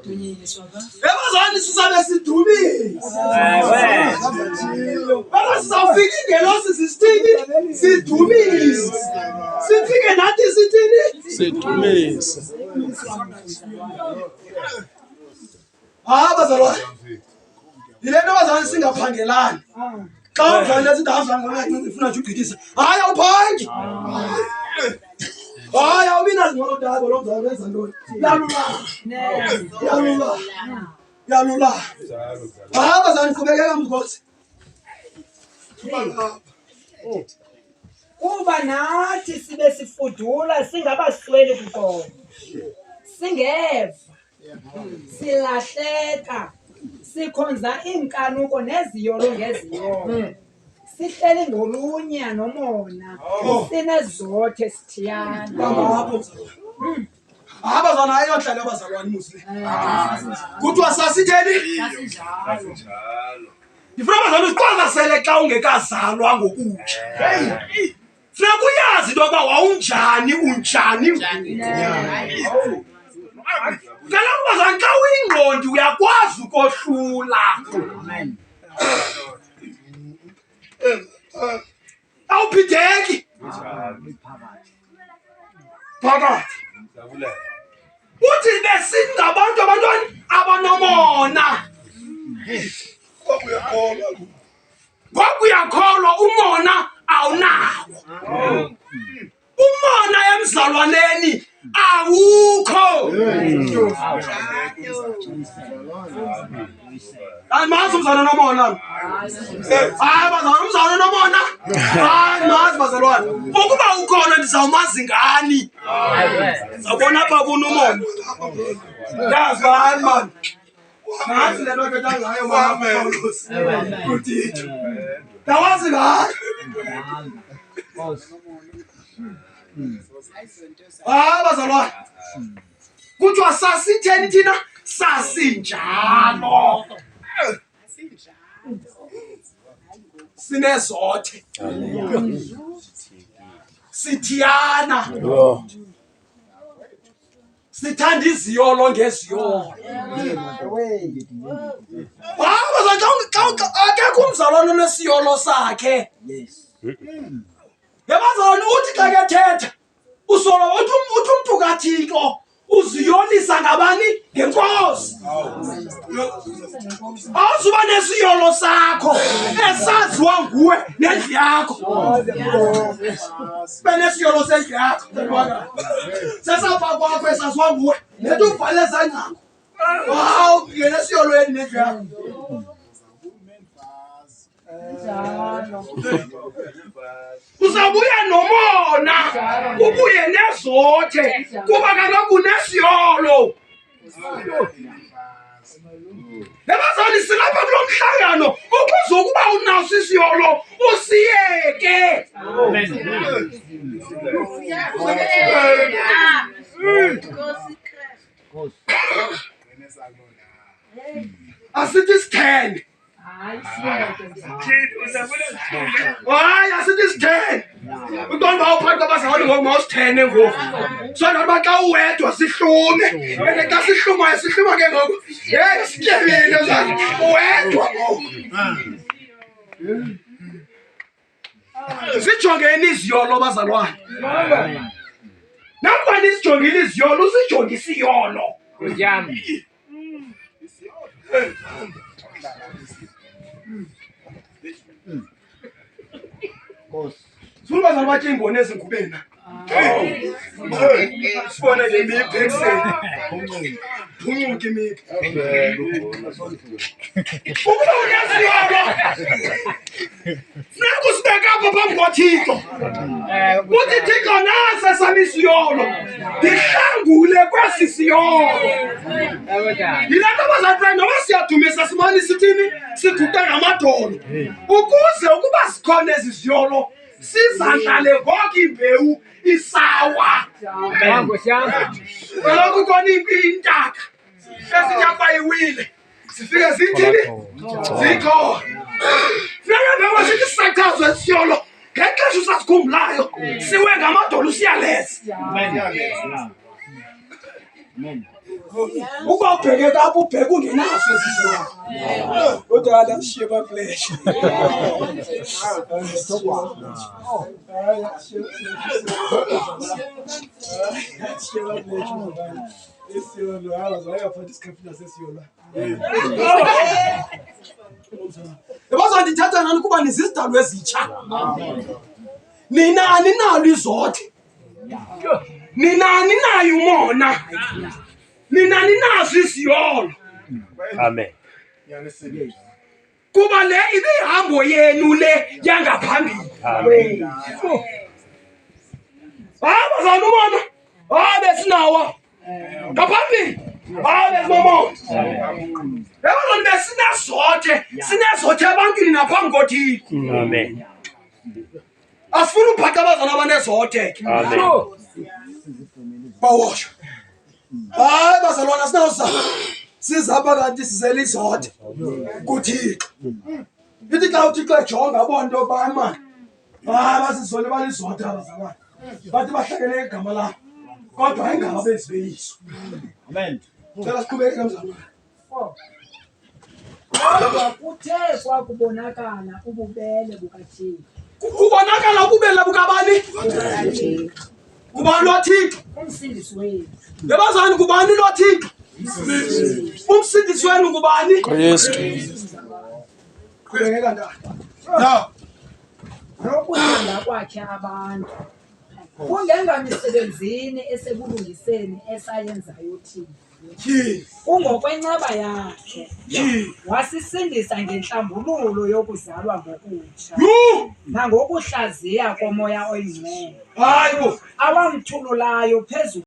Ebazalwane sisabe sidumisa. Baba sizawufika ingelosi sisithini sidumisa. Sifike nathi sithini sidumisa. Bazalwane. Yile nto bazalwane singaphangelani. Xa uzalwane lesithi azange ufuna nje ugqithisa. Hayi awuphangi. Hayi awubina zingolodaba lo mzalwane wenza ntoni. Yalula. Bazalwane qhubekeka beNkosi. Kuba nathi sibe sifudula singabasweli kuqonda. Singeva. Silahleka. Sikhonza iinkanuko neziyolo ngeziyolo. Sihleli ngolunya nomona. Sinezothe sithiyana. Abazalwane ayohlala abazalwane musi. Kuthiwa sasitheni? Sasinjalo. Ndifuna abazalwane uqwalasele xa ungekazalwa ngokutsha. Funeka uyazi into yoba wawunjani unjani. Kaloku bazalwane xa uyingqondi uyakwazi ukohlula. Awuphitheki. Phakathi. Uthi besingabantu abantwana abanomona. Ngoku uyakholwa umona awunawo. Umona emzalwaneni awukho. Mazi umzalwane nomona. Bazalwane umzalwane nomona. Mazi bazalwane. Ukuba ukhona ndizawumazi ngani. Zabona apha kunomona. Yazi bani man. Nazi le nto ethetha ngayo mama Paulus. Kutithu. Ndawazi ngayo. Bazalwane. Kuthiwa sasitheni thina sasinjalo. Sinezothe. Sithiyana. Sithanda iziyolo ngeziyolo. Akekho umzalwane onesiyolo sakhe. Yabazalwane uthi xa kethetha usolo uthi umntu kaThixo uziyolisa ngabani? NgeNkosi. Awuzuba nesiyolo sakho esaziwa nguwe nendlu yakho. Sibe nesiyolo sendlu yakho. Sesapha kwakho esaziwa nguwe nethi uvale ezangcako. Hawu nesiyolo yeni nendlu yakho. Uzabuya nomona ubuye nezothe kuba kaloku unesiyolo. Ebazalwane silapha kulo mhlangano ukuze ukuba unaso isiyolo usiyeke. Asithi sithene. Hayi asithi sithene. Uqonda uba uphathi kwabazalwane ngoku mawusithene ngoku. So noba xa uwedwa sihlume. And xa sihlumayo sihluma ke ngoku. Sityebile uzane. Uwedwa ngoku. Sijongeni iziyolo bazalwane. Nakuba nisijongile iziyolo usijonge isiyolo. Sifuna bazalwane batye imboni ezingubeni. Sibone le miphi ekuseni. Phuncuke imiphi. Ukuba unesiyolo funeka usibeke apha phambi koThixo. Uthi Thixo nasi esam isiyolo ndihlangule kwesi siyolo. Yile nto bazalwane noba siyadumisa simane sithini siguqe ngamadolo ukuze ukuba zikhona ezi ziyolo sizadlale ngoku imbewu isawa. Kaloku kona intaka esinyakwa iwile zifike zithini zikhona. Funeka mbewu sithi sisachazwe isiyolo ngexesha usasikhumbulayo siwe ngamadolo siyaleza. Ukuba ubheke kapho ubheke ungenaso esizwa. Kodwa la shiba Fletcher. Bazondithatha ngani kuba nizizidalwa ezitsha. Nina aninalo izothe. Nina aninayo umona. Nina ninazo iziyolo. Amen. Kuba le ibihambo yenu le yangaphambili. Amen. Bazana umona. Besinawo. Ngaphambili. Besinomo. Bazana besinazote abantwini naphambi koThixo. Amen. Asifuna uphatha abazana abanezote. Amen. Bawasho. Bazalwana sinawuza. Sizapha kanti sizela izote. KuThixo. Ithi xa uThixo ejonga abone into yokuba mani. Basizole balizote abazalwana. Bathi bahlekele igama lakho. Kodwa ingaba bezibeyiso. Amen. Cela siqhubeke mzalwana. Kodwa kuthe kwakubonakala ububele bukaThixo. Kubonakala ububele bukabani? Kubani loThixo? Umsindisi wethu. Yabazani kubani loThixo? Umsindisi wenu kubani? Kristu. Qhubekeka ndaba. Nokuthanda kwakhe abantu. Kungenganisebenzini esekulungiseni esayenzayo Thixo. Ungokwenceba yakhe. Wasisindisa ngenhlambululo yokuzalwa ngokutsha. Nangokuhlaziya komoya oyingcwele. Hayibo. Awamthululayo phezulu